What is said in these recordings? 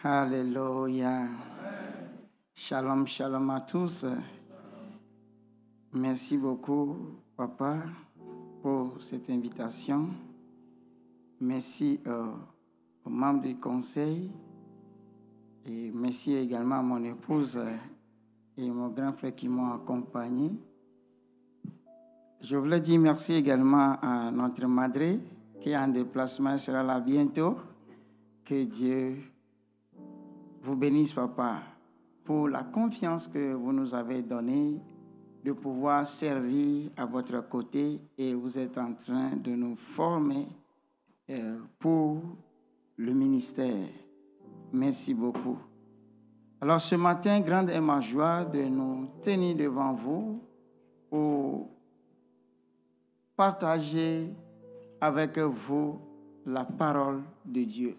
Alléluia. Shalom, shalom à tous. Merci beaucoup, Papa, pour cette invitation. Merci aux membres du conseil. Et merci également à mon épouse et mon grand frère qui m'ont accompagné. Je voulais dire merci également à notre madre qui est en déplacement, elle sera là bientôt. Que Dieu vous bénisse, Papa, pour la confiance que vous nous avez donnée de pouvoir servir à votre côté et vous êtes en train de nous former pour le ministère. Merci beaucoup. Alors ce matin, grande est ma joie de nous tenir devant vous pour partager avec vous la parole de Dieu.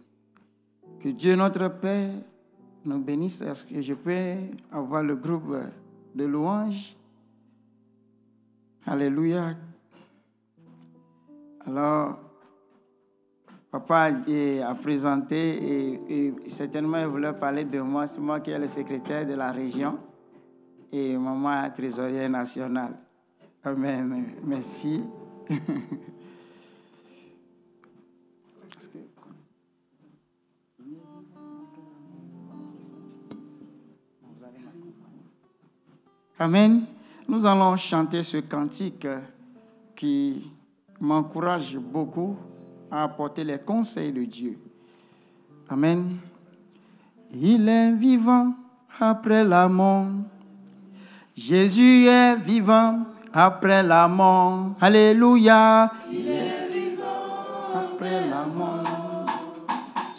Que Dieu notre Père nous bénisse. Est-ce que je peux avoir le groupe de louanges? Alléluia. Alors, Papa a présenté et certainement il voulait parler de moi. C'est moi qui est le secrétaire de la région et maman est trésorière nationale. Amen. Merci. Amen. Nous allons chanter ce cantique qui m'encourage beaucoup à apporter les conseils de Dieu. Amen. Il est vivant après la mort. Jésus est vivant après la mort. Alléluia. Il est vivant après la mort.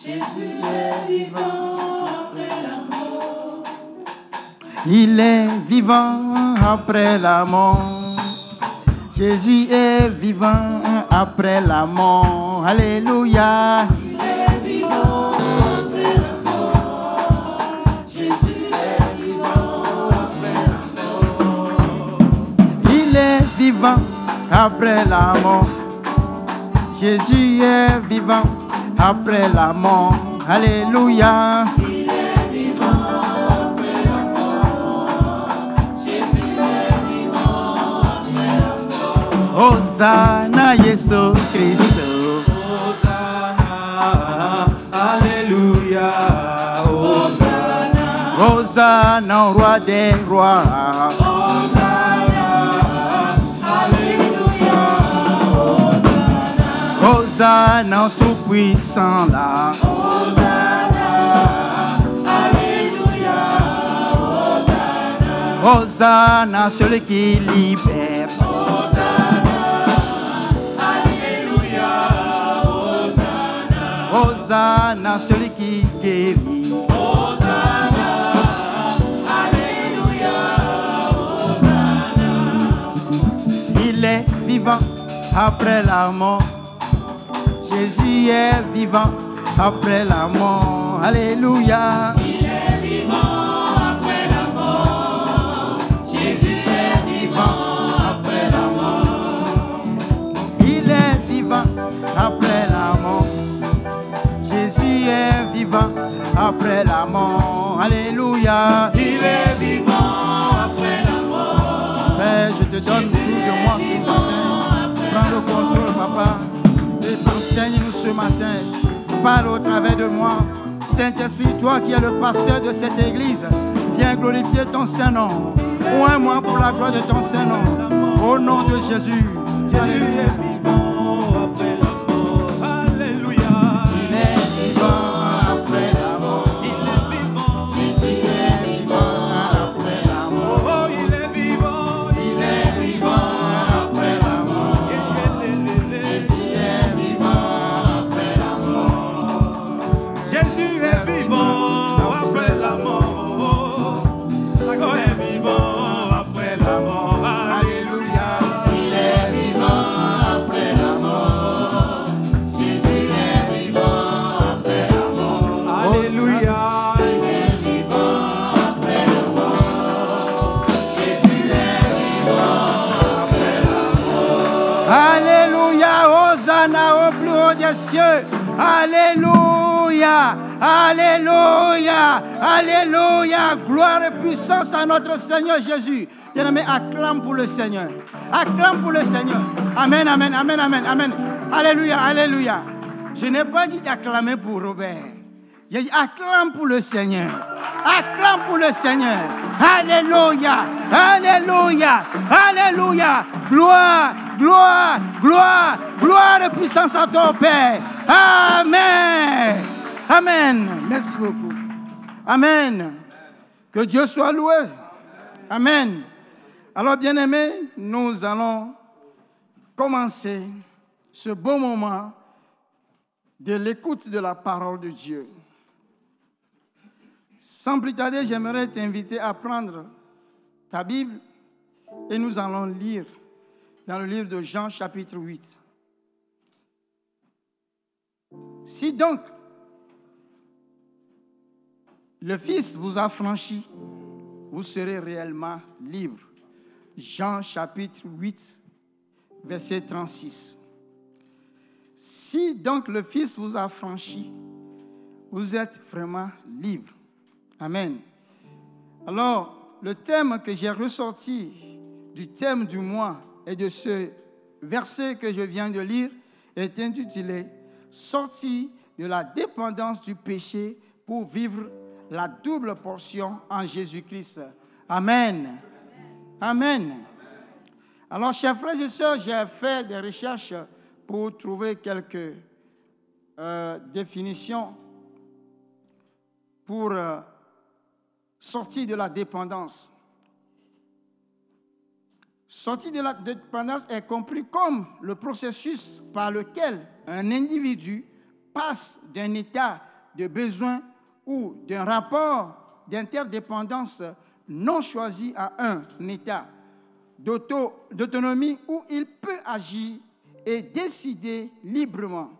Jésus est vivant après la mort. Il est vivant après la mort. Jésus est vivant après la mort. Alléluia. Il est vivant après la mort. Jésus est vivant après la mort. Il est vivant après la mort. Jésus est vivant après la mort. Alléluia. Il est vivant après la mort. Jésus est vivant après la mort. Hosanna Jésus Christ. Hosanna, Alléluia. Hosanna, Hosanna, roi des rois. Hosanna, Alléluia. Hosanna, Hosanna, tout puissant là. Hosanna, Alléluia. Hosanna, Hosanna, celui qui libère. Hosanna, celui qui guérit. Hosanna, Alléluia. Hosanna. Il est vivant après la mort. Jésus est vivant après la mort. Alléluia. Il est vivant après la mort. Jésus est vivant après la mort. Il est vivant après la mort. Jésus est vivant après la mort. Alléluia. Il est vivant après la mort. Père, je te donne tout de moi ce matin. Prends le contrôle, Papa. Et enseigne-nous ce matin. Parle au travers de moi. Saint-Esprit, toi qui es le pasteur de cette église, viens glorifier ton Saint-Nom. Oins-moi pour la gloire de ton Saint-Nom. Au nom de Jésus. Jésus est vivant. Alléluia, Hosanna au plus haut des cieux. Alléluia. Alléluia. Alléluia. Alléluia. Gloire et puissance à notre Seigneur Jésus. Bien-aimé, acclame pour le Seigneur. Acclame pour le Seigneur. Amen, amen, amen, amen, amen. Alléluia, alléluia. Je n'ai pas dit d'acclamer pour Robert. J'ai dit acclame pour le Seigneur. Acclame pour le Seigneur. Alléluia, alléluia, alléluia. Gloire, gloire, gloire, gloire et puissance à ton Père. Amen. Amen. Merci beaucoup. Amen. Que Dieu soit loué. Amen. Alors, bien-aimés, nous allons commencer ce beau moment de l'écoute de la parole de Dieu. Sans plus tarder, j'aimerais t'inviter à prendre ta Bible et nous allons lire dans le livre de Jean chapitre 8. Si donc le Fils vous a franchi, vous serez réellement libre. Jean chapitre 8, verset 36. Si donc le Fils vous a franchi, vous êtes vraiment libre. Amen. Alors, le thème que j'ai ressorti du thème du mois et de ce verset que je viens de lire est intitulé « Sortie de la dépendance du péché pour vivre la double portion en Jésus-Christ. » Amen. Amen. Alors, chers frères et sœurs, j'ai fait des recherches pour trouver quelques définitions pour sortir de la dépendance. Sortir de la dépendance est compris comme le processus par lequel un individu passe d'un état de besoin ou d'un rapport d'interdépendance non choisi à un état d'autonomie où il peut agir et décider librement.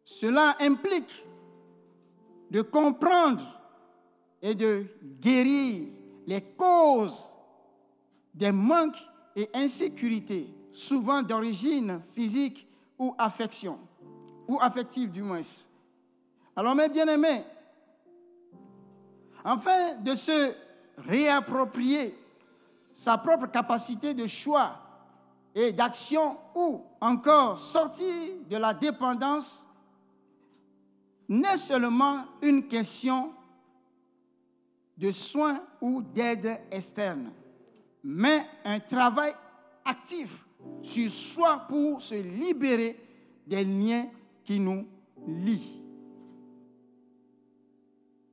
Cela implique de comprendre et de guérir les causes des manques et insécurités, souvent d'origine physique ou affective du moins. Alors mes bien-aimés, afin de se réapproprier sa propre capacité de choix et d'action ou encore sortir de la dépendance n'est seulement une question de soins ou d'aide externe, mais un travail actif sur soi pour se libérer des liens qui nous lient.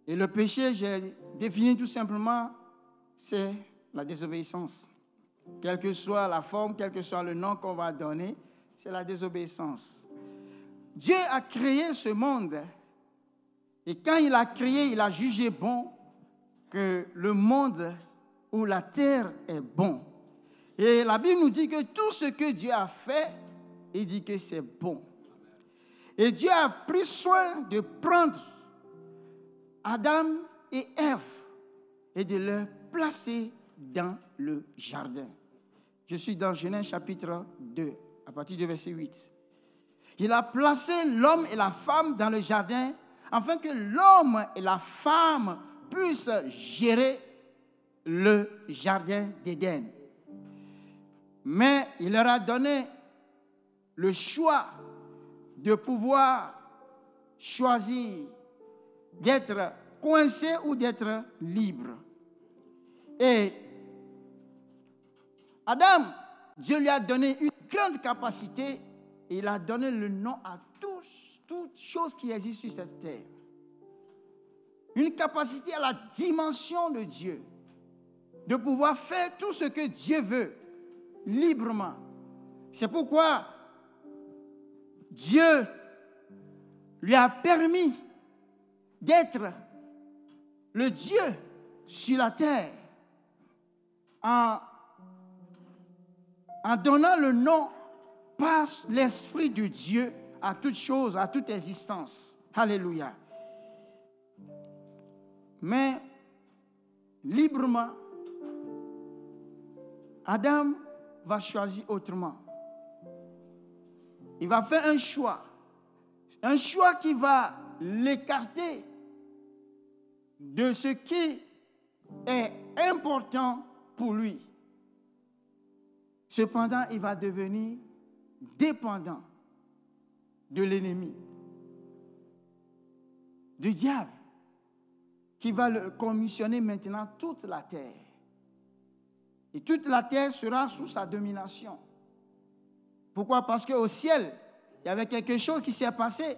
Et le péché, j'ai défini tout simplement, c'est la désobéissance. Quelle que soit la forme, quel que soit le nom qu'on va donner, c'est la désobéissance. Dieu a créé ce monde et quand il a créé, il a jugé bon que le monde ou la terre est bon. Et la Bible nous dit que tout ce que Dieu a fait, il dit que c'est bon. Et Dieu a pris soin de prendre Adam et Ève et de les placer dans le jardin. Je suis dans Genèse chapitre 2, à partir du verset 8. Il a placé l'homme et la femme dans le jardin afin que l'homme et la femme puissent gérer le jardin d'Éden. Mais il leur a donné le choix de pouvoir choisir d'être coincé ou d'être libre. Et Adam, Dieu lui a donné une grande capacité et il a donné le nom à toutes choses qui existent sur cette terre. Une capacité à la dimension de Dieu, de pouvoir faire tout ce que Dieu veut, librement. C'est pourquoi Dieu lui a permis d'être le Dieu sur la terre en donnant le nom par l'Esprit de Dieu à toute chose, à toute existence. Alléluia. Mais librement, Adam va choisir autrement. Il va faire un choix qui va l'écarter de ce qui est important pour lui. Cependant, il va devenir dépendant de l'ennemi, du diable, qui va le commissionner maintenant toute la terre. Et toute la terre sera sous sa domination. Pourquoi? Parce qu'au ciel, il y avait quelque chose qui s'est passé.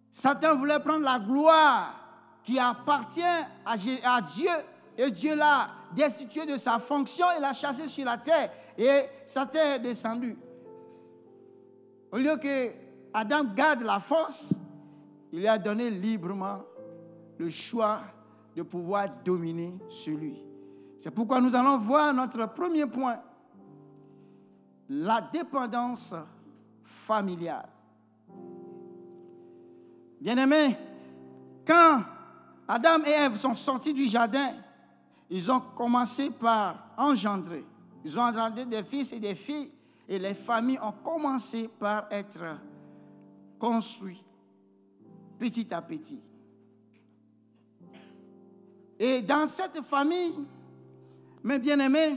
Satan voulait prendre la gloire qui appartient à Dieu. Et Dieu l'a destitué de sa fonction et l'a chassé sur la terre. Et Satan est descendu. Au lieu que Adam garde la force, il lui a donné librement le choix de pouvoir dominer sur lui. C'est pourquoi nous allons voir notre premier point, la dépendance familiale. Bien-aimés, quand Adam et Ève sont sortis du jardin, ils ont commencé par engendrer. Ils ont engendré des fils et des filles, et les familles ont commencé par être construites petit à petit. Et dans cette famille, mes bien-aimés,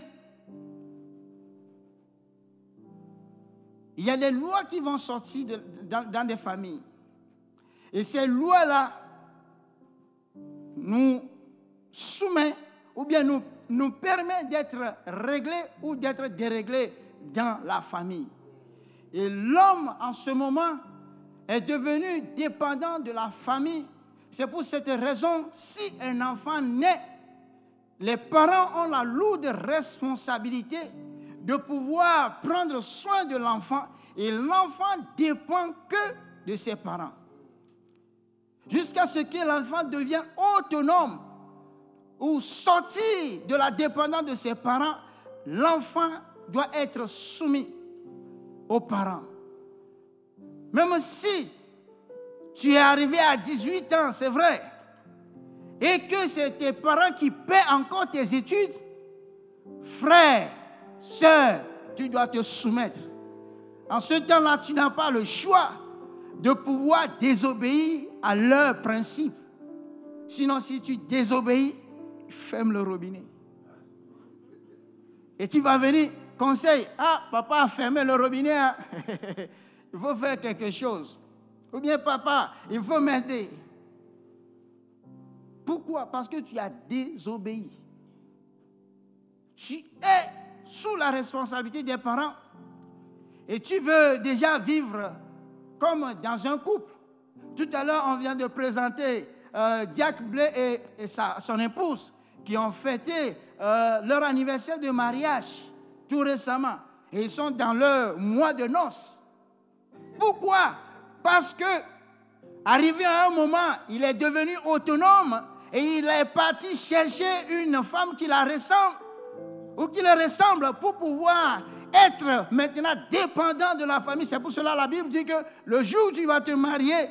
il y a des lois qui vont sortir dans des familles. Et ces lois-là nous soumettent ou bien nous permettent d'être réglés ou d'être déréglés dans la famille. Et l'homme, en ce moment, est devenu dépendant de la famille. C'est pour cette raison, si un enfant naît, les parents ont la lourde responsabilité de pouvoir prendre soin de l'enfant et l'enfant dépend que de ses parents. Jusqu'à ce que l'enfant devienne autonome ou sortir de la dépendance de ses parents, l'enfant doit être soumis aux parents. Même si tu es arrivé à 18 ans, c'est vrai, et que c'est tes parents qui paient encore tes études, frère, sœur, tu dois te soumettre. En ce temps-là, tu n'as pas le choix de pouvoir désobéir à leurs principes. Sinon, si tu désobéis, ferme le robinet. Et tu vas venir, conseil, ah, papa a fermé le robinet, hein? Il faut faire quelque chose. Ou bien, papa, il faut m'aider. Pourquoi? Parce que tu as désobéi. Tu es sous la responsabilité des parents et tu veux déjà vivre comme dans un couple. Tout à l'heure, on vient de présenter Diacre Blé et son épouse qui ont fêté leur anniversaire de mariage tout récemment. Et ils sont dans leur mois de noces. Pourquoi? Parce que, arrivé à un moment, il est devenu autonome et il est parti chercher une femme qui la ressemble ou qui le ressemble pour pouvoir être maintenant dépendant de la famille. C'est pour cela que la Bible dit que le jour où tu vas te marier,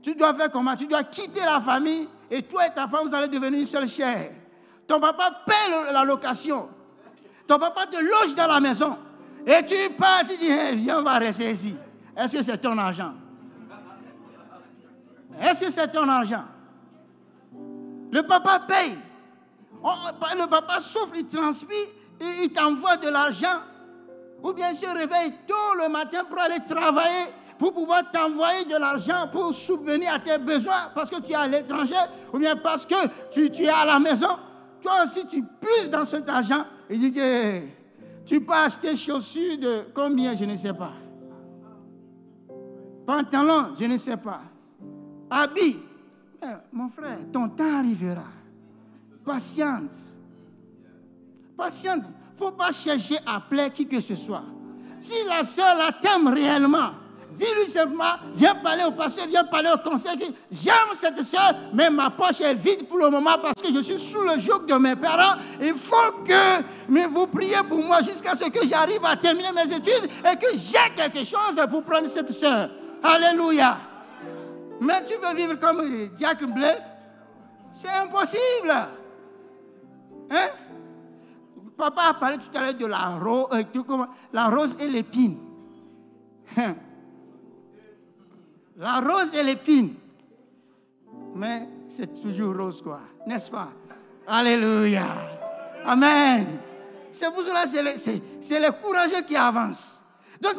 tu dois faire comment? Tu dois quitter la famille et toi et ta femme, vous allez devenir une seule chair. Ton papa paie la location. Ton papa te loge dans la maison. Et tu pars, tu dis, hey, viens, on va rester ici. Est-ce que c'est ton argent? Est-ce que c'est ton argent? Le papa paye. Le papa souffle, il transpire, il t'envoie de l'argent. Ou bien il se réveille tôt le matin pour aller travailler, pour pouvoir t'envoyer de l'argent pour subvenir à tes besoins parce que tu es à l'étranger, ou bien parce que tu es à la maison. Toi aussi, tu puisses dans cet argent. Il dit que tu peux acheter chaussures de combien, je ne sais pas. Pantalon, je ne sais pas. Habit. Mon frère, ton temps arrivera. Patience. Patience. Il ne faut pas chercher à plaire qui que ce soit. Si la sœur la t'aime réellement, dis-lui simplement, viens parler au pasteur, viens parler au conseil. J'aime cette sœur, mais ma poche est vide pour le moment parce que je suis sous le joug de mes parents. Il faut que vous priez pour moi jusqu'à ce que j'arrive à terminer mes études et que j'ai quelque chose pour prendre cette sœur. Alléluia. Mais tu veux vivre comme Diacre Blé? C'est impossible. Hein? Papa a parlé tout à l'heure de la rose et l'épine. La rose et l'épine. Mais c'est toujours rose, quoi. N'est-ce pas? Alléluia. Amen. C'est pour cela que c'est les courageux qui avancent. Donc,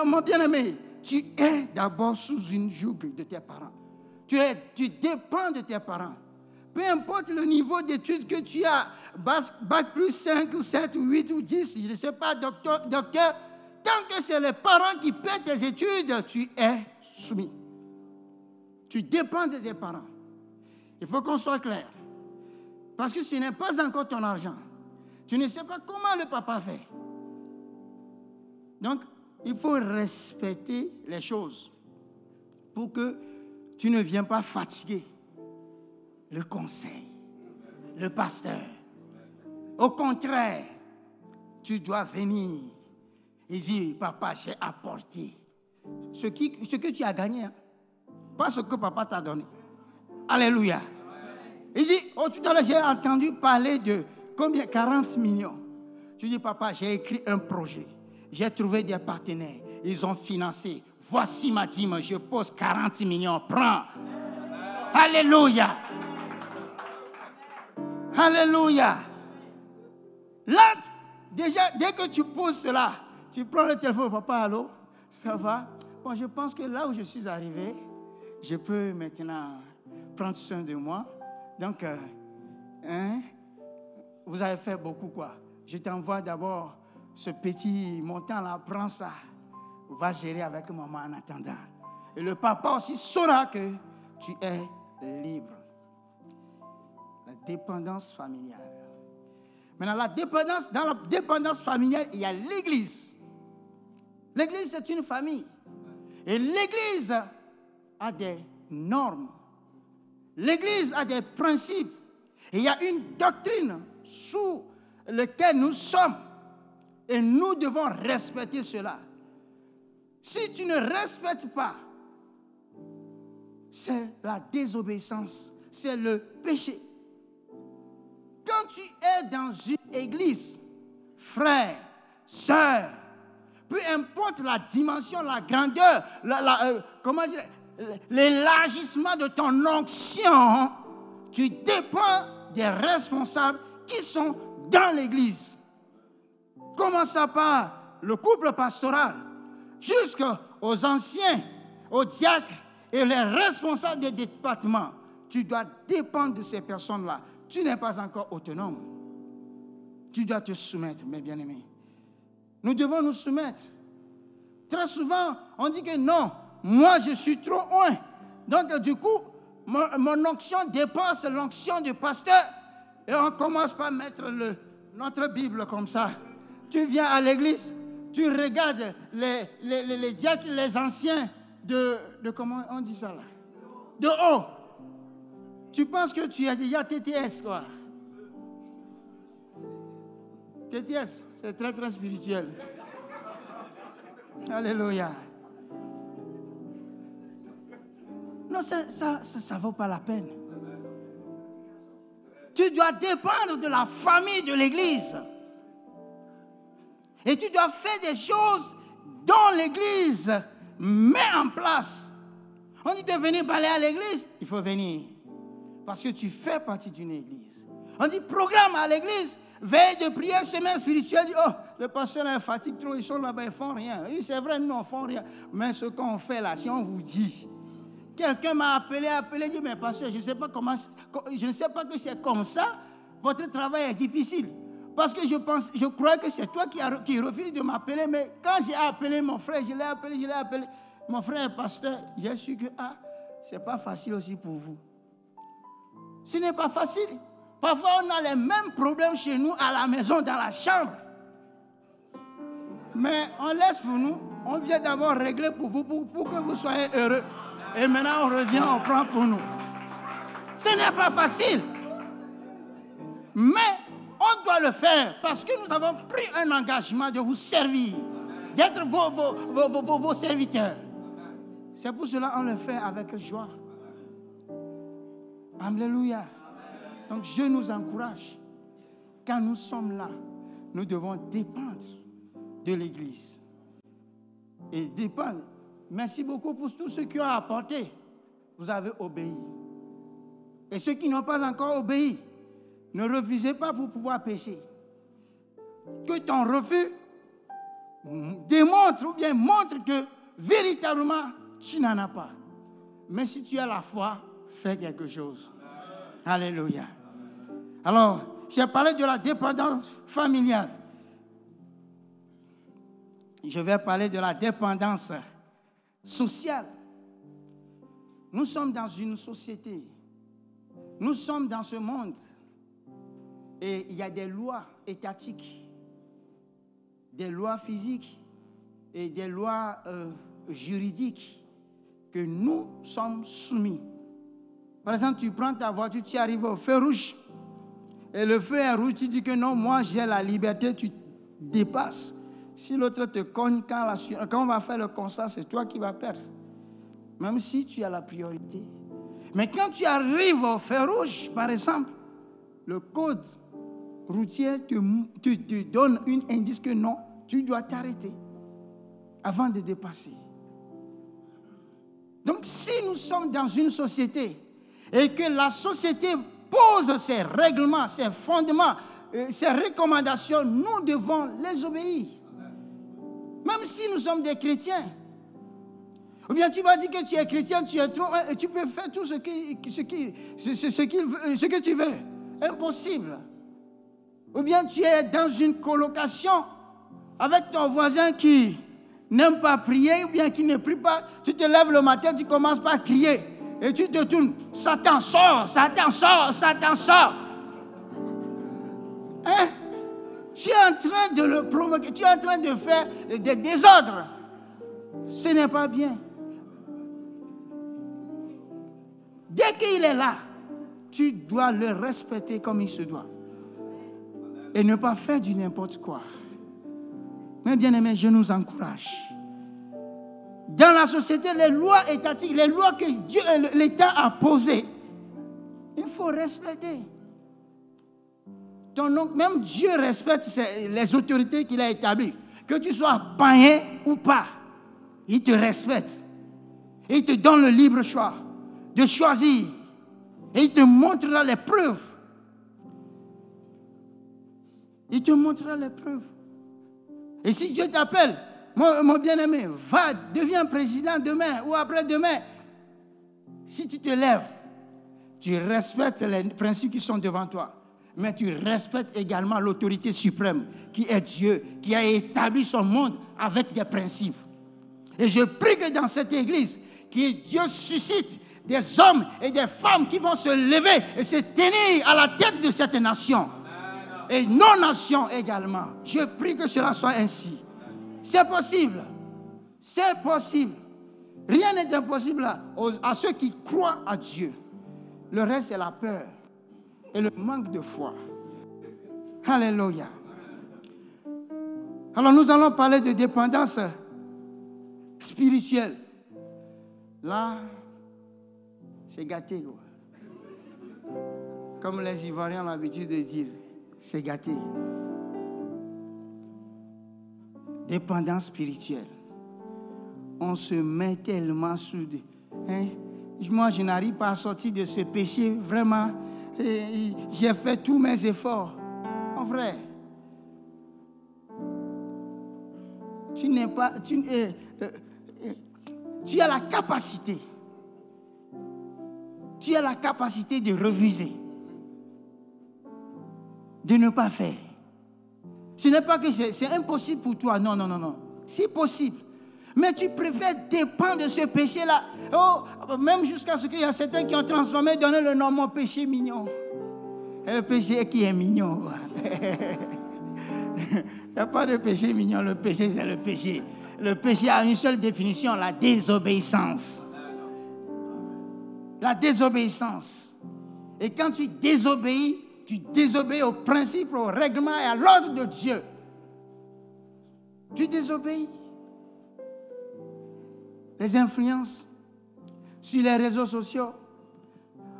mon bien-aimé, tu es d'abord sous une joug de tes parents. Tu dépends de tes parents. Peu importe le niveau d'études que tu as, bac plus 5 ou 7 ou 8 ou 10, je ne sais pas, docteur, tant que c'est les parents qui paient tes études, tu es soumis. Tu dépends de tes parents. Il faut qu'on soit clair. Parce que ce n'est pas encore ton argent. Tu ne sais pas comment le papa fait. Donc, il faut respecter les choses pour que tu ne viennes pas fatiguer le conseil, le pasteur. Au contraire, tu dois venir et dire, papa, j'ai apporté ce que tu as gagné, hein? Pas ce que papa t'a donné. Alléluia. Il dit, tout à l'heure, j'ai entendu parler de combien? 40 millions. Tu dis, papa, j'ai écrit un projet. J'ai trouvé des partenaires. Ils ont financé. Voici ma dîme. Je pose 40 millions. Prends. Alléluia. Alléluia. Là, déjà, dès que tu poses cela, tu prends le téléphone. Papa, allô? Ça va? Bon, je pense que là où je suis arrivé, je peux maintenant prendre soin de moi. Donc, vous avez fait beaucoup, quoi. Je t'envoie d'abord ce petit montant-là, prends ça. Va gérer avec maman en attendant. Et le papa aussi saura que tu es libre. La dépendance familiale. Maintenant, dans la dépendance familiale, il y a l'Église. L'Église, c'est une famille. Et l'Église a des normes. L'Église a des principes. Et il y a une doctrine sous laquelle nous sommes. Et nous devons respecter cela. Si tu ne respectes pas, c'est la désobéissance, c'est le péché. Quand tu es dans une église, frère, sœur, peu importe la dimension, la grandeur, l'élargissement de ton onction, tu dépends des responsables qui sont dans l'église. Commençant par le couple pastoral, jusqu'aux anciens, aux diacres et les responsables des départements. Tu dois dépendre de ces personnes-là. Tu n'es pas encore autonome. Tu dois te soumettre, mes bien-aimés. Nous devons nous soumettre. Très souvent, on dit que non, moi je suis trop loin. Donc du coup, mon onction dépasse l'onction du pasteur. Et on commence par mettre notre Bible comme ça. Tu viens à l'église, tu regardes les diacres, les anciens de comment on dit ça là? De haut. Tu penses que tu as déjà TTS, quoi. TTS, c'est très très spirituel. Alléluia. Non, ça vaut pas la peine. Tu dois dépendre de la famille de l'église. Et tu dois faire des choses dont l'église met en place. On dit de venir balayer à l'église, il faut venir. Parce que tu fais partie d'une église. On dit programme à l'église, veille de prière, semaine spirituelle. Oh, le pasteur est fatigué trop, ils sont là-bas, ils ne font rien. Oui, c'est vrai, nous, on ne font rien. Mais ce qu'on fait là, si on vous dit, quelqu'un m'a appelé, dit, mais pasteur, je ne sais pas que c'est comme ça, votre travail est difficile. Parce que je crois que c'est toi qui refuse de m'appeler. Mais quand j'ai appelé mon frère, je l'ai appelé. Mon frère est pasteur. J'ai su que ce n'est pas facile aussi pour vous. Ce n'est pas facile. Parfois, on a les mêmes problèmes chez nous, à la maison, dans la chambre. Mais on laisse pour nous. On vient d'abord régler pour vous, pour que vous soyez heureux. Et maintenant, on revient, on prend pour nous. Ce n'est pas facile. Mais on doit le faire parce que nous avons pris un engagement de vous servir, d'être vos serviteurs. C'est pour cela qu'on le fait avec joie. Alléluia. Donc je nous encourage. Quand nous sommes là, nous devons dépendre de l'Église. Et dépendre. Merci beaucoup pour tout ce qui a apporté. Vous avez obéi. Et ceux qui n'ont pas encore obéi, ne refusez pas pour pouvoir pécher. Que ton refus démontre ou bien montre que véritablement tu n'en as pas. Mais si tu as la foi, fais quelque chose. Alléluia. Alors, j'ai parlé de la dépendance familiale. Je vais parler de la dépendance sociale. Nous sommes dans une société. Nous sommes dans ce monde. Et il y a des lois étatiques, des lois physiques et des lois juridiques que nous sommes soumis. Par exemple, tu prends ta voiture, tu arrives au feu rouge. Et le feu est rouge, tu dis que non, moi j'ai la liberté, tu dépasses. Si l'autre te cogne, quand on va faire le constat, c'est toi qui vas perdre. Même si tu as la priorité. Mais quand tu arrives au feu rouge, par exemple, le code routier te donne un indice que non, tu dois t'arrêter avant de dépasser. Donc si nous sommes dans une société et que la société pose ses règlements, ses fondements, ses recommandations, nous devons les obéir. Même si nous sommes des chrétiens. Ou bien tu vas dire que tu es chrétien, tu es trop, et tu peux faire tout ce que tu veux. Impossible. Ou bien tu es dans une colocation avec ton voisin qui n'aime pas prier, ou bien qui ne prie pas. Tu te lèves le matin, tu commences par crier. Et tu te tournes. Satan sort, Satan sort, Satan sort. Hein? Tu es en train de le provoquer, tu es en train de faire des désordres. Ce n'est pas bien. Dès qu'il est là, tu dois le respecter comme il se doit. Et ne pas faire du n'importe quoi. Mais bien aimé, je nous encourage. Dans la société, les lois étatiques, les lois que l'État a posées, il faut respecter. Donc, même Dieu respecte les autorités qu'il a établies. Que tu sois païen ou pas, il te respecte. Et il te donne le libre choix de choisir. Et il te montrera les preuves. Il te montrera les preuves. Et si Dieu t'appelle, mon bien-aimé, va, deviens président demain ou après-demain. Si tu te lèves, tu respectes les principes qui sont devant toi. Mais tu respectes également l'autorité suprême qui est Dieu, qui a établi son monde avec des principes. Et je prie que dans cette église, que Dieu suscite des hommes et des femmes qui vont se lever et se tenir à la tête de cette nation. Et nos nations également. Je prie que cela soit ainsi. C'est possible. C'est possible. Rien n'est impossible à ceux qui croient à Dieu. Le reste, c'est la peur et le manque de foi. Alléluia. Alors, nous allons parler de dépendance spirituelle. Là, c'est gâté, quoi. Comme les Ivoiriens ont l'habitude de dire, c'est gâté. Dépendance spirituelle. On se met tellement sous... Moi, je n'arrive pas à sortir de ce péché, vraiment. J'ai fait tous mes efforts. En vrai. Tu n'es pas... Tu as la capacité. Tu as la capacité de refuser. De ne pas faire. Ce n'est pas que c'est impossible pour toi. Non, non, non, non. C'est possible. Mais tu préfères dépendre de ce péché-là. Oh, même jusqu'à ce qu'il y a certains qui ont transformé, donné le nom mon péché mignon. Et le péché qui est mignon, quoi. Il n'y a pas de péché mignon. Le péché, c'est le péché. Le péché a une seule définition, la désobéissance. La désobéissance. Et quand tu désobéis aux principes, aux règlements et à l'ordre de Dieu. Tu désobéis. Les influences sur les réseaux sociaux.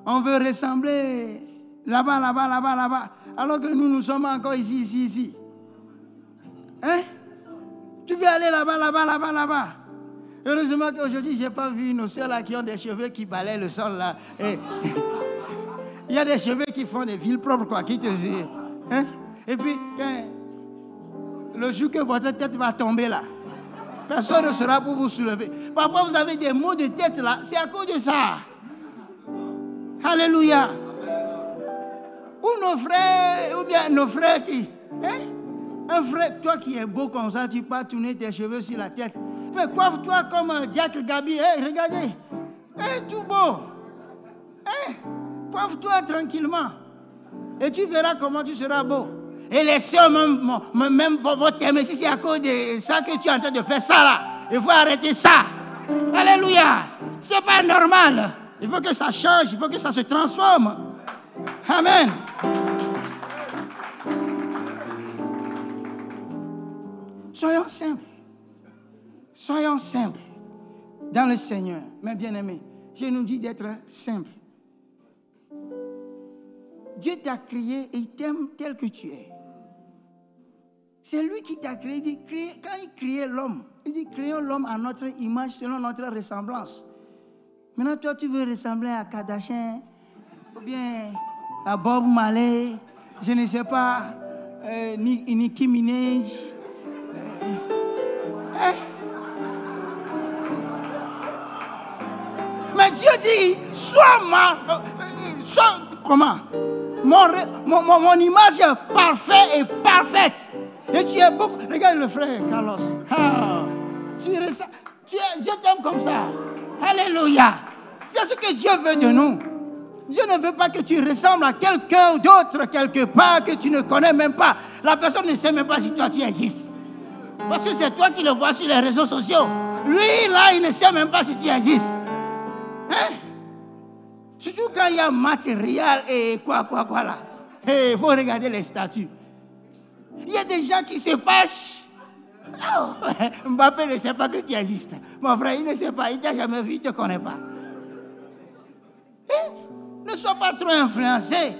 On veut ressembler là-bas, là-bas, là-bas, là-bas. Alors que nous sommes encore ici, ici, ici. Hein? Tu veux aller là-bas, là-bas, là-bas, là-bas. Heureusement qu'aujourd'hui, je n'ai pas vu nos soeurs là qui ont des cheveux qui balayent le sol là. as des cheveux qui font des villes propres, quoi, qui te... Hein? Et puis, le jour que votre tête va tomber là, personne ne sera pour vous soulever. Parfois, vous avez des maux de tête là, c'est à cause de ça. Alléluia. Ou nos frères, ou bien nos frères qui... Hein? Un frère, toi qui es beau comme ça, tu peux tourner tes cheveux sur la tête. Mais coiffe-toi comme Jack Gabi. Hey, regardez. Hey, tout beau. Hey, coiffe-toi tranquillement. Et tu verras comment tu seras beau. Et les soeurs même vont t'aimer. Si c'est à cause de ça que tu es en train de faire ça là, il faut arrêter ça. Alléluia. C'est pas normal. Il faut que ça change. Il faut que ça se transforme. Amen. Soyons simples. Soyons simples dans le Seigneur. Mes bien-aimés, je nous dis d'être simples. Dieu t'a créé et il t'aime tel que tu es. C'est lui qui t'a créé. Quand il créait l'homme, il dit créons l'homme à notre image selon notre ressemblance. Maintenant, toi, tu veux ressembler à Kardashian ou bien à Bob Marley, je ne sais pas, Nicki Minaj. Mais Dieu dit, sois comment? Mon image est parfaite et parfaite. Et tu es beaucoup. Regarde le frère Carlos. Dieu t'aime comme ça. Alléluia. C'est ce que Dieu veut de nous. Dieu ne veut pas que tu ressembles à quelqu'un d'autre quelque part que tu ne connais même pas. La personne ne sait même pas si toi tu existes. Parce que c'est toi qui le vois sur les réseaux sociaux. Lui, là, il ne sait même pas si tu existes. Hein? Surtout quand il y a matériel et quoi là. Il faut regarder les statuts. Il y a des gens qui se fâchent. Oh, Mbappé ne sait pas que tu existes. Mon frère, il ne sait pas. Il ne t'a jamais vu, il ne te connaît pas. Ne sois pas trop influencé.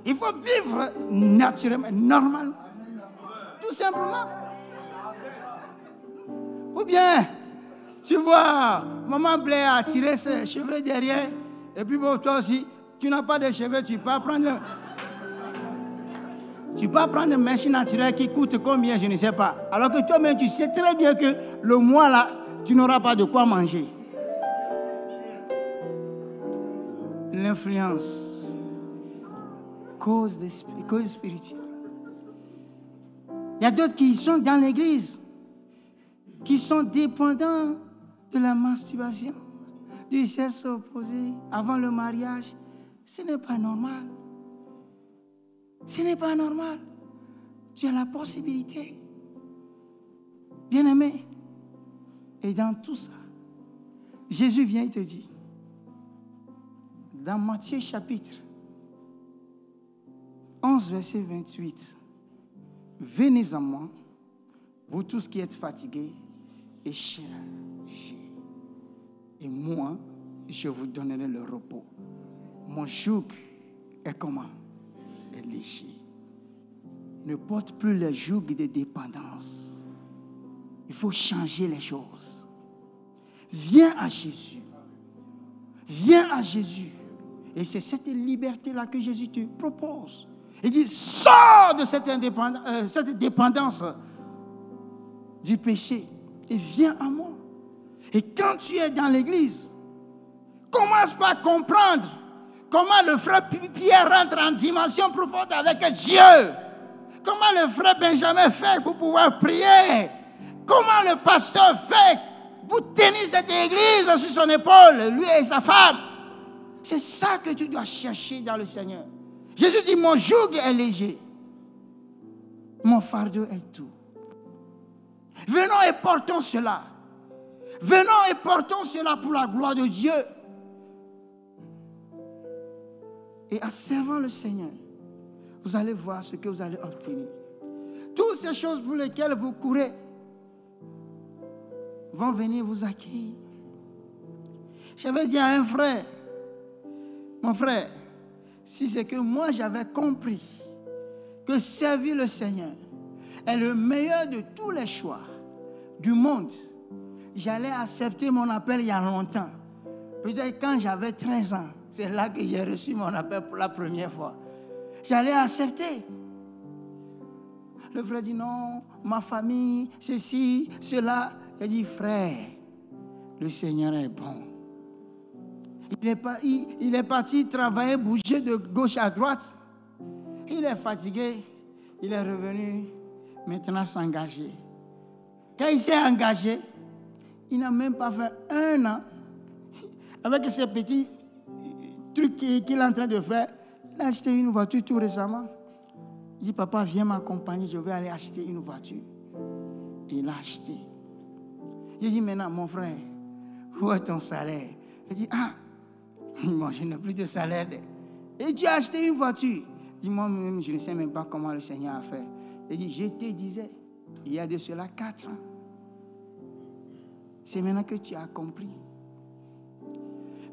Il faut vivre naturellement, normalement. Tout simplement. Ou bien, tu vois, maman Blair a tiré ses cheveux derrière. Et puis bon, toi aussi, tu n'as pas de cheveux, tu peux prendre... Tu peux prendre une mèche naturelle qui coûte combien, je ne sais pas. Alors que toi-même, tu sais très bien que le mois là, tu n'auras pas de quoi manger. L'influence, cause spirituelle. Il y a d'autres qui sont dans l'église, qui sont dépendants de la masturbation, du sexe opposé avant le mariage. Ce n'est pas normal. Ce n'est pas normal. Tu as la possibilité. Bien-aimé. Et dans tout ça, Jésus vient et te dit, dans Matthieu chapitre 11, verset 28, venez à moi, vous tous qui êtes fatigués et chargés, et moi, je vous donnerai le repos. Mon joug est comment? Est léger. Ne porte plus le joug de dépendance. Il faut changer les choses. Viens à Jésus. Viens à Jésus. Et c'est cette liberté-là que Jésus te propose. Il dit, sors de cette dépendance du péché et viens à moi. Et quand tu es dans l'église, commence par comprendre comment le frère Pierre rentre en dimension profonde avec Dieu. Comment le frère Benjamin fait pour pouvoir prier. Comment le pasteur fait pour tenir cette église sur son épaule, lui et sa femme. C'est ça que tu dois chercher dans le Seigneur. Jésus dit, mon joug est léger. Mon fardeau est tout. Venons et portons cela. Venons et portons cela pour la gloire de Dieu. Et en servant le Seigneur, vous allez voir ce que vous allez obtenir. Toutes ces choses pour lesquelles vous courez vont venir vous accueillir. J'avais dit à un frère, mon frère, si c'est que moi j'avais compris que servir le Seigneur est le meilleur de tous les choix du monde, j'allais accepter mon appel il y a longtemps. Peut-être quand j'avais 13 ans, C'est là que j'ai reçu mon appel pour la première fois. J'allais accepter. Le frère dit non, ma famille, ceci, cela. Il dit frère, le Seigneur est bon. Il est parti travailler, bouger de gauche à droite. Il est fatigué. Il est revenu maintenant s'engager. Quand il s'est engagé, il n'a même pas fait 1 an. Avec ces petits trucs qu'il est en train de faire, il a acheté une voiture tout récemment. Il dit, papa, viens m'accompagner, je vais aller acheter une voiture. Et il a acheté. Il dit, maintenant, mon frère, où est ton salaire? Il dit, moi, je n'ai plus de salaire. Et tu as acheté une voiture. Il dit, moi-même, je ne sais même pas comment le Seigneur a fait. Il dit, je te disais, il y a de cela 4 ans. C'est maintenant que tu as compris.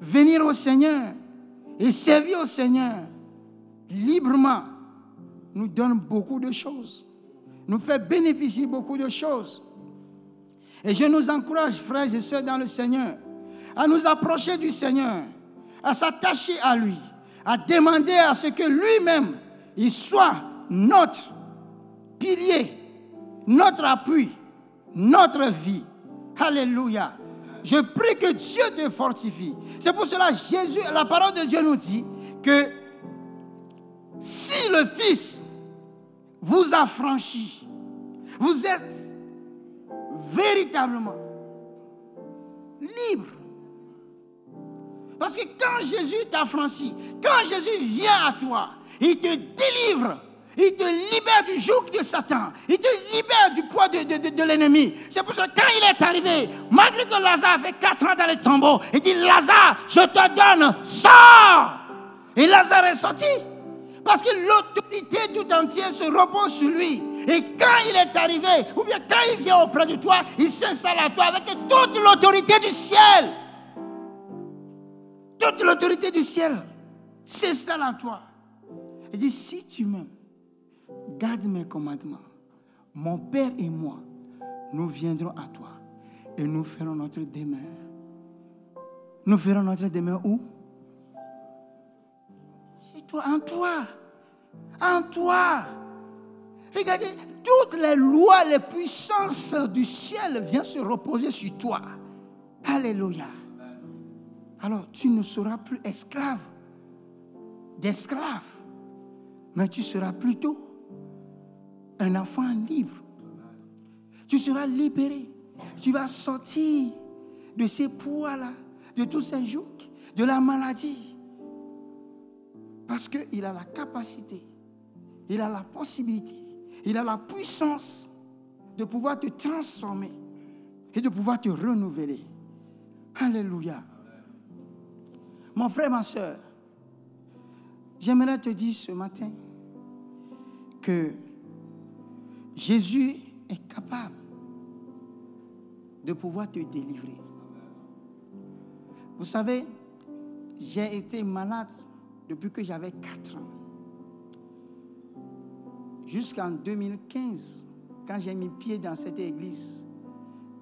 Venir au Seigneur et servir au Seigneur librement nous donne beaucoup de choses. Nous fait bénéficier beaucoup de choses. Et je nous encourage, frères et sœurs dans le Seigneur, à nous approcher du Seigneur, à s'attacher à lui, à demander à ce que lui-même, il soit notre pilier, notre appui, notre vie. Alléluia. Je prie que Dieu te fortifie. C'est pour cela Jésus, la parole de Dieu nous dit que si le Fils vous a franchi, vous êtes véritablement libre. Parce que quand Jésus t'a franchi, quand Jésus vient à toi, il te délivre, il te libère du joug de Satan, il te libère du poids de l'ennemi. C'est pour ça que quand il est arrivé, malgré que Lazare avait 4 ans dans le tombeau, il dit, Lazare, je te donne, sors. Et Lazare est sorti. Parce que l'autorité tout entière se repose sur lui. Et quand il est arrivé, ou bien quand il vient auprès de toi, il s'installe à toi avec toute l'autorité du ciel. Toute l'autorité du ciel s'installe en toi. Il dit, si tu m'aimes, garde mes commandements. Mon Père et moi, nous viendrons à toi et nous ferons notre demeure. Nous ferons notre demeure où? C'est toi, en toi. En toi. Regardez, toutes les lois, les puissances du ciel viennent se reposer sur toi. Alléluia. Alors, tu ne seras plus esclave d'esclave, mais tu seras plutôt un enfant libre. Tu seras libéré. Tu vas sortir de ces poids-là, de tous ces jougs, de la maladie. Parce qu'il a la capacité, il a la possibilité, il a la puissance de pouvoir te transformer et de pouvoir te renouveler. Alléluia. Mon frère, ma soeur, j'aimerais te dire ce matin que Jésus est capable de pouvoir te délivrer. Vous savez, j'ai été malade depuis que j'avais 4 ans. Jusqu'en 2015, quand j'ai mis pied dans cette église,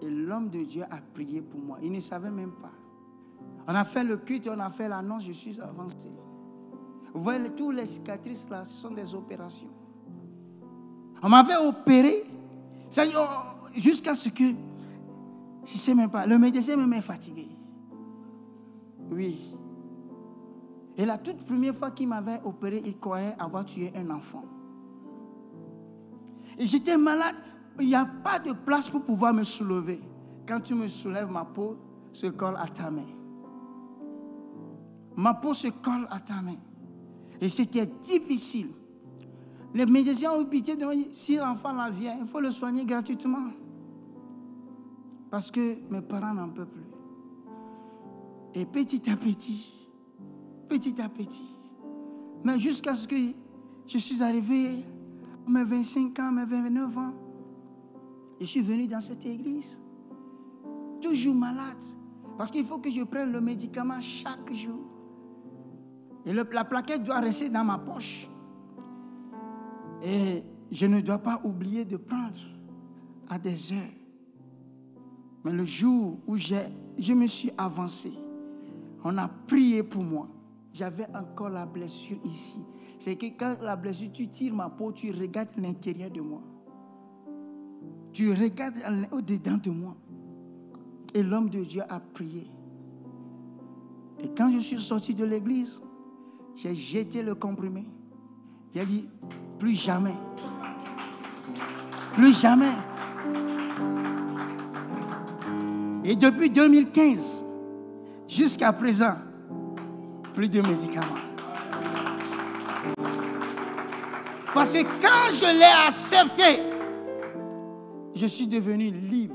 et l'homme de Dieu a prié pour moi. Il ne savait même pas. On a fait le culte, on a fait l'annonce, je suis avancé. Vous voyez, toutes les cicatrices là, ce sont des opérations. On m'avait opéré, jusqu'à ce que, je ne sais même pas, le médecin me met fatigué. Oui. Et la toute première fois qu'il m'avait opéré, il croyait avoir tué un enfant. Et j'étais malade, il n'y a pas de place pour pouvoir me soulever. Quand tu me soulèves, ma peau se colle à ta main. Ma peau se colle à ta main. Et c'était difficile. Les médecins ont eu pitié de me dire, si l'enfant là vient, il faut le soigner gratuitement. Parce que mes parents n'en peuvent plus. Et petit à petit, mais jusqu'à ce que je suis arrivé à mes 25 ans, mes 29 ans, je suis venu dans cette église, toujours malade, parce qu'il faut que je prenne le médicament chaque jour. Et la plaquette doit rester dans ma poche. Et je ne dois pas oublier de prendre à des heures. Mais le jour où je me suis avancé, on a prié pour moi. j'avais encore la blessure ici. C'est que quand la blessure, tu tires ma peau, tu regardes l'intérieur de moi. Tu regardes au-dedans de moi. Et l'homme de Dieu a prié. Et quand je suis sorti de l'église, j'ai jeté le comprimé. J'ai dit, plus jamais. Plus jamais. Et depuis 2015, jusqu'à présent, plus de médicaments. Parce que quand je l'ai accepté, je suis devenu libre.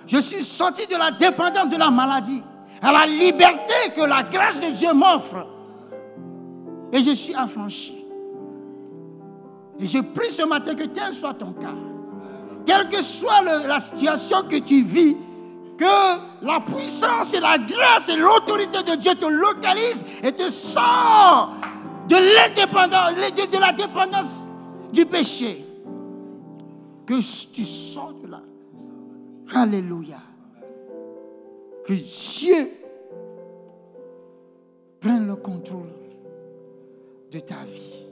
Je suis sorti de la dépendance de la maladie à la liberté que la grâce de Dieu m'offre. Et je suis affranchi. Et je prie ce matin que tel soit ton cas. Quelle que soit la situation que tu vis, que la puissance et la grâce et l'autorité de Dieu te localisent et te sortent de l'indépendance, de la dépendance du péché. Que tu sors de là. Alléluia. Que Dieu prenne le contrôle de ta vie.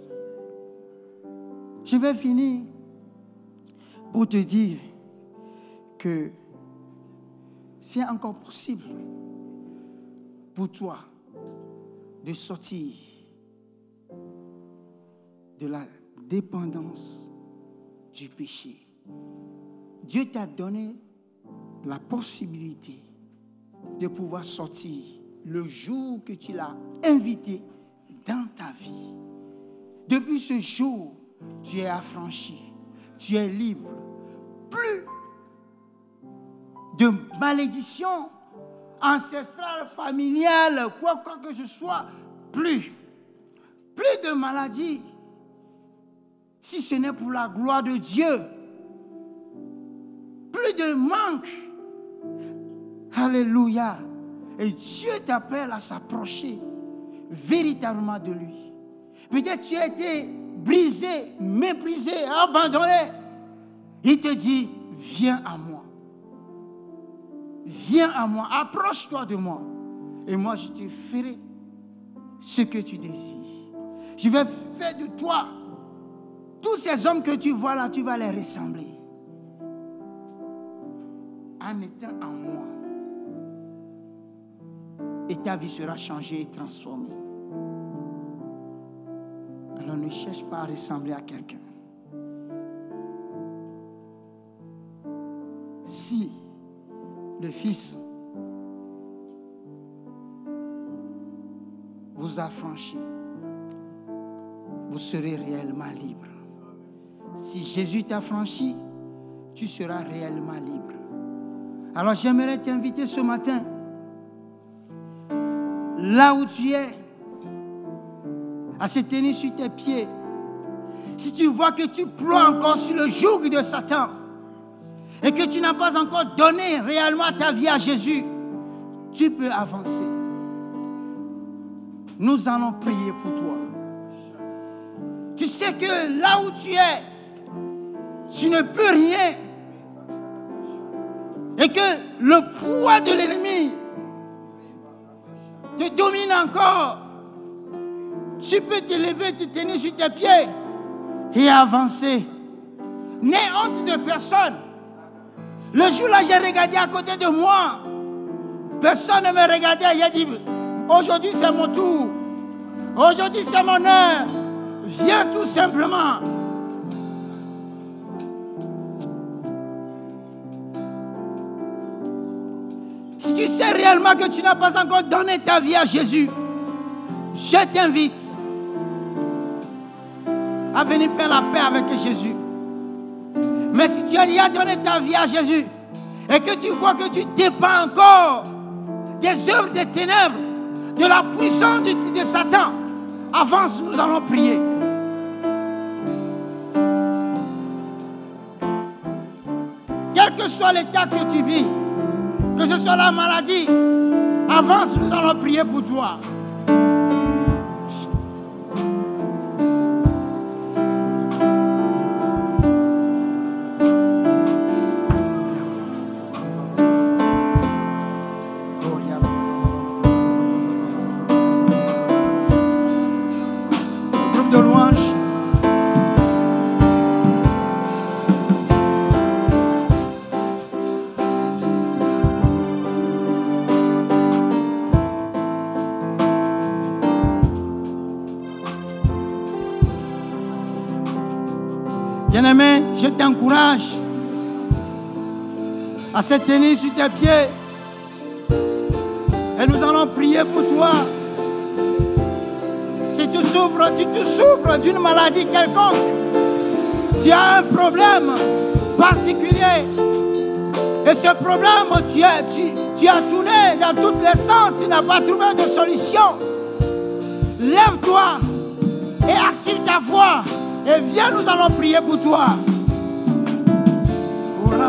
Je vais finir pour te dire que c'est encore possible pour toi de sortir de la dépendance du péché. Dieu t'a donné la possibilité de pouvoir sortir le jour que tu l'as invité dans ta vie. Depuis ce jour, tu es affranchi, tu es libre. Plus de malédiction ancestrale, familiale, quoi que ce soit, plus de maladie, si ce n'est pour la gloire de Dieu, plus de manque. Alléluia. Et Dieu t'appelle à s'approcher véritablement de lui. Peut-être tu as été brisé, méprisé, abandonné. Il te dit, viens à moi. Viens à moi, approche-toi de moi. Et moi, je te ferai ce que tu désires. Je vais faire de toi, tous ces hommes que tu vois là, tu vas les ressembler. En étant en moi. Et ta vie sera changée et transformée. Alors ne cherche pas à ressembler à quelqu'un. Si le Fils vous a franchi, vous serez réellement libre. Si Jésus t'a franchi, tu seras réellement libre. Alors j'aimerais t'inviter ce matin, là où tu es, à se tenir sur tes pieds. Si tu vois que tu ploies encore sur le joug de Satan et que tu n'as pas encore donné réellement ta vie à Jésus, tu peux avancer. Nous allons prier pour toi. Tu sais que là où tu es, tu ne peux rien. Et que le poids de l'ennemi te domine encore. Tu peux te lever, te tenir sur tes pieds et avancer. N'aie honte de personne. Le jour-là, j'ai regardé à côté de moi. Personne ne me regardait. J'ai dit, aujourd'hui c'est mon tour. Aujourd'hui c'est mon heure. Viens tout simplement. Si tu sais réellement que tu n'as pas encore donné ta vie à Jésus, je t'invite à venir faire la paix avec Jésus. Mais si tu as déjà donné ta vie à Jésus et que tu vois que tu dépends encore des œuvres des ténèbres, de la puissance de Satan, avance, nous allons prier. Quel que soit l'état que tu vis, que ce soit la maladie, avance, nous allons prier pour toi. Bien-aimé, je t'encourage à se tenir sur tes pieds. Et nous allons prier pour toi. Si tu souffres d'une maladie quelconque, tu as un problème particulier. Et ce problème, tu as tourné dans tous les sens, tu n'as pas trouvé de solution. Lève-toi et active ta foi. Et viens, nous allons prier pour toi. Il est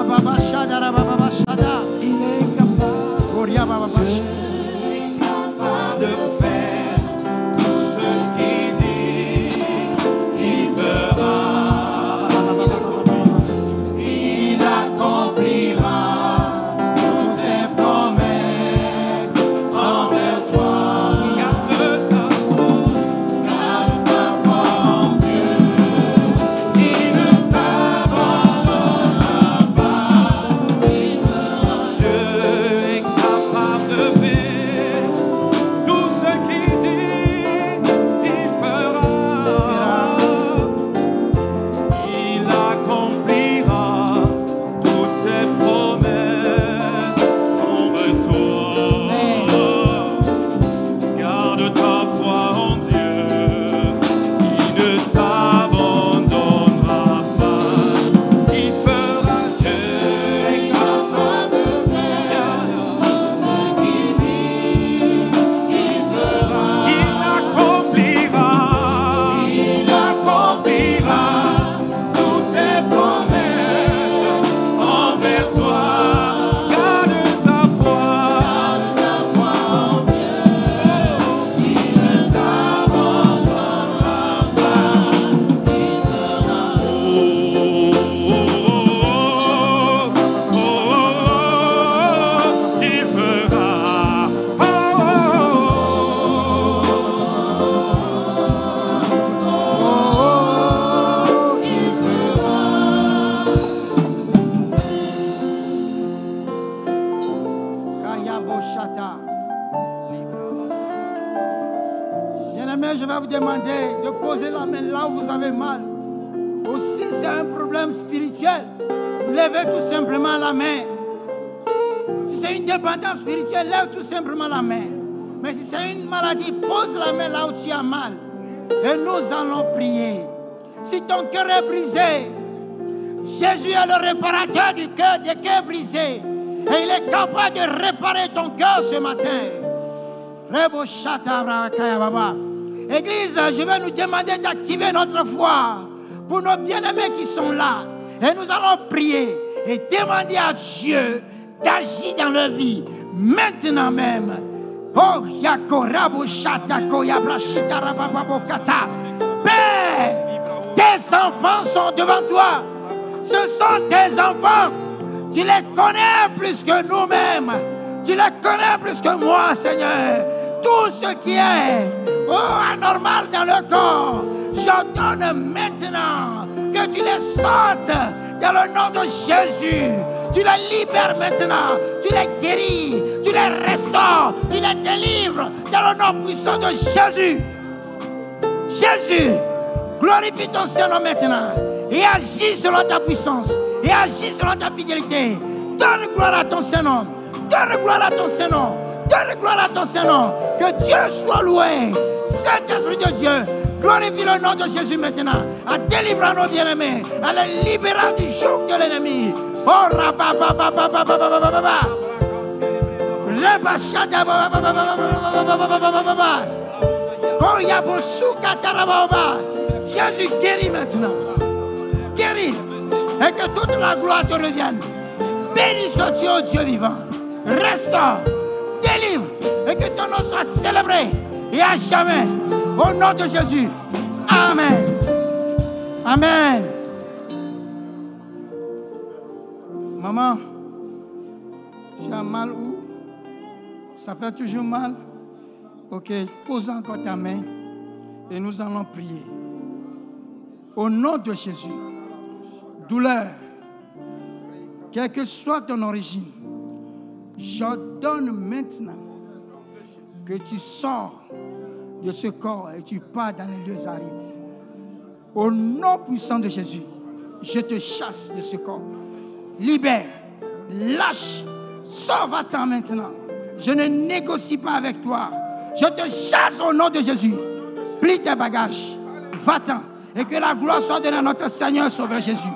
capable de faire tout ce qu'il dit, il fera, il accomplira toutes ses promesses envers toi. Garde ta foi en Dieu, il ne t'abandonnera pas, il fera. Dieu est capable de faire tout ce qu'il dit, il fera. Il accomplira toutes ses promesses envers toi. Garde ta foi en Dieu, il ne t'abandonnera pas, il fera. Dieu est capable de faire tout ce qu'il dit, il fera. Il accomplira toutes ses promesses envers toi. Garde ta foi en Dieu, il ne t'abandonnera pas, il fera. Il fera. Bien-aimé, je vais vous demander de poser la main là où vous avez mal. Aussi, c'est un problème spirituel. Levez tout simplement la main. Si c'est une dépendance spirituelle, lève tout simplement la main. Mais si c'est une maladie, pose la main là où tu as mal. Et nous allons prier. Si ton cœur est brisé, Jésus est le réparateur du cœur, des cœurs brisés. Et il est capable de réparer ton cœur ce matin. Église, je vais nous demander d'activer notre foi pour nos bien-aimés qui sont là. Et nous allons prier et demander à Dieu d'agir dans leur vie maintenant même. Oh, Yakorabo Shatako Yabrashita Rabababokata. Père, tes enfants sont devant toi. Ce sont tes enfants. Tu les connais plus que nous-mêmes. Tu les connais plus que moi, Seigneur. Tout ce qui est anormal dans le corps, j'ordonne maintenant que tu les sortes dans le nom de Jésus. Tu les libères maintenant. Tu les guéris. Tu les restaures. Tu les délivres dans le nom puissant de Jésus. Jésus, glorifie ton Seigneur maintenant. Et agis selon ta puissance. Et agis selon ta fidélité. Donne gloire à ton Seigneur. Donne gloire à ton Seigneur. Donne gloire à ton Seigneur. Que Dieu soit loué. Saint-Esprit de Dieu, glorifie le nom de Jésus maintenant. À délivrer nos bien-aimés. À les libérer du joug de l'ennemi. Oh, rababababababababababa. Rebashada babababababababababa. Oh, yabosukatarababa. Jésus guérit maintenant. Guéris. Et que toute la gloire te revienne. Béni sois-tu, oh Dieu vivant. Restaure. Délivre. Et que ton nom soit célébré. Et à jamais. Au nom de Jésus. Amen. Amen. Maman, tu as mal où? Ça fait toujours mal? Ok, pose encore ta main. Et nous allons prier. Au nom de Jésus. Douleur. Quelle que soit ton origine. J'ordonne maintenant que tu sors de ce corps et tu pars dans les lieux arides. Au nom puissant de Jésus, je te chasse de ce corps. Libère, lâche, sors, va-t'en maintenant. Je ne négocie pas avec toi. Je te chasse au nom de Jésus. Plie tes bagages, va-t'en. Et que la gloire soit donnée à notre Seigneur et Sauveur Jésus.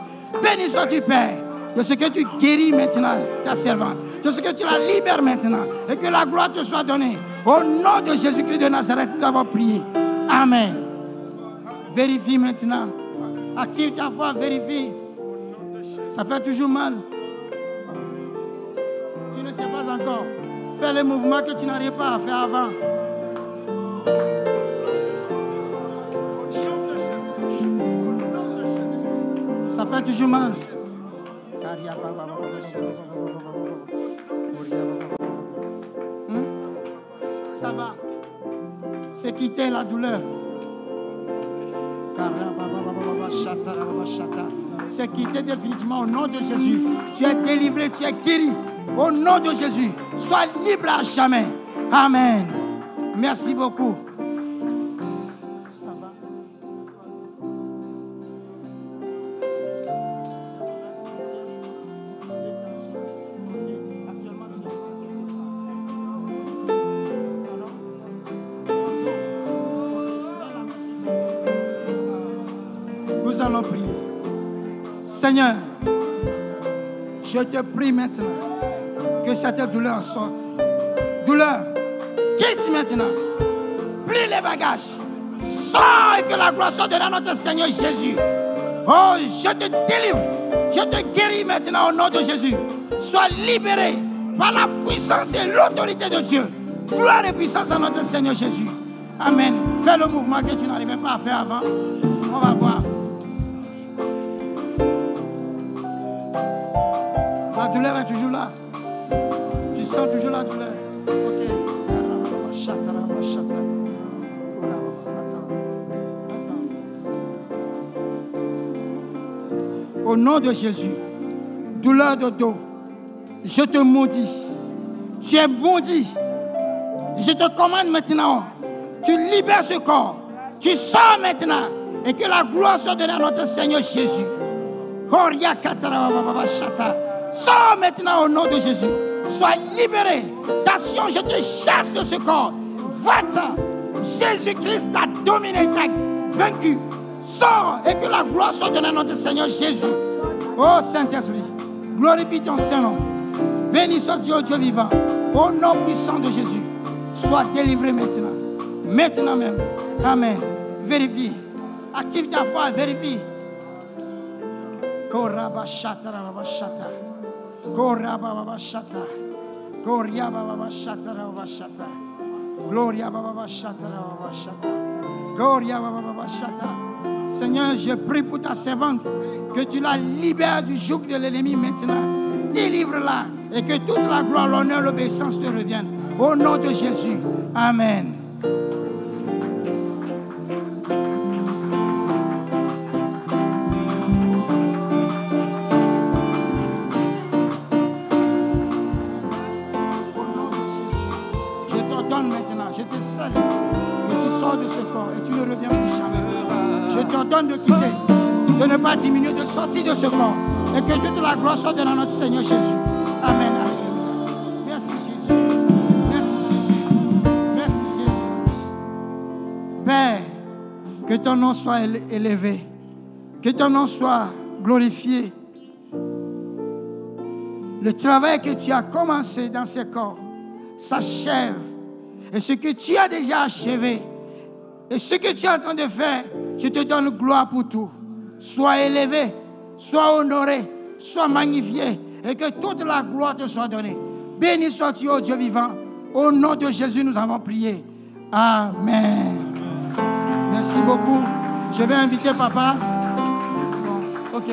Béni sois-tu, Père, de ce que tu guéris maintenant ta servante, de ce que tu la libères maintenant, et que la gloire te soit donnée. Au nom de Jésus-Christ de Nazareth, nous avons prié. Amen. Vérifie maintenant. Active ta foi, vérifie. Ça fait toujours mal. Tu ne sais pas encore. Fais les mouvements que tu n'arrives pas à faire avant. Ça fait toujours mal. Ça va. C'est quitter la douleur. C'est quitter définitivement au nom de Jésus. Tu es délivré, tu es guéri. Au nom de Jésus. Sois libre à jamais. Amen. Merci beaucoup. Ça va. Nous allons prier. Seigneur, je te prie maintenant que cette douleur sorte. Douleur, quitte maintenant. Plie les bagages. Sors et que la gloire soit donnée à notre Seigneur Jésus. Oh, je te délivre. Je te guéris maintenant au nom de Jésus. Sois libéré par la puissance et l'autorité de Dieu. Gloire et puissance à notre Seigneur Jésus. Amen. Fais le mouvement que tu n'arrivais pas à faire avant. On va voir. La douleur est toujours là. Tu sens toujours la douleur. Ok. Attends. Au nom de Jésus, douleur de dos, je te maudis. Tu es maudit. Je te commande maintenant. Tu libères ce corps. Tu sors maintenant. Et que la gloire soit donnée à notre Seigneur Jésus. Sors maintenant au nom de Jésus. Sois libéré. T'action, je te chasse de ce corps. Va-t'en. Jésus-Christ t'a dominé, t'a vaincu. Sors et que la gloire soit donnée à notre Seigneur Jésus. Oh Saint-Esprit, glorifie ton Saint-Nom. Béni soit Dieu, Dieu vivant. Au nom puissant de Jésus, sois délivré maintenant. Maintenant même. Amen. Vérifie. Active ta foi, vérifie. Korabashata, rabashata. Korababashata. Koryababashata, rabashata. Gloria bababashata, rabashata. Gloria bababashata. Seigneur, je prie pour ta servante que tu la libères du joug de l'ennemi maintenant. Délivre-la et que toute la gloire, l'honneur, l'obéissance te reviennent. Au nom de Jésus. Amen. De ce corps et tu ne reviens plus jamais. Je t'ordonne de quitter, de ne pas diminuer, de sortir de ce corps et que toute la gloire soit de notre Seigneur Jésus. Amen. Alléluia. Merci Jésus. Merci Jésus. Merci Jésus. Père, que ton nom soit élevé, que ton nom soit glorifié. Le travail que tu as commencé dans ce corps s'achève et ce que tu as déjà achevé. Et ce que tu es en train de faire, je te donne gloire pour tout. Sois élevé, sois honoré, sois magnifié et que toute la gloire te soit donnée. Béni sois-tu, ô Dieu vivant. Au nom de Jésus, nous avons prié. Amen. Merci beaucoup. Je vais inviter papa. Bon, ok.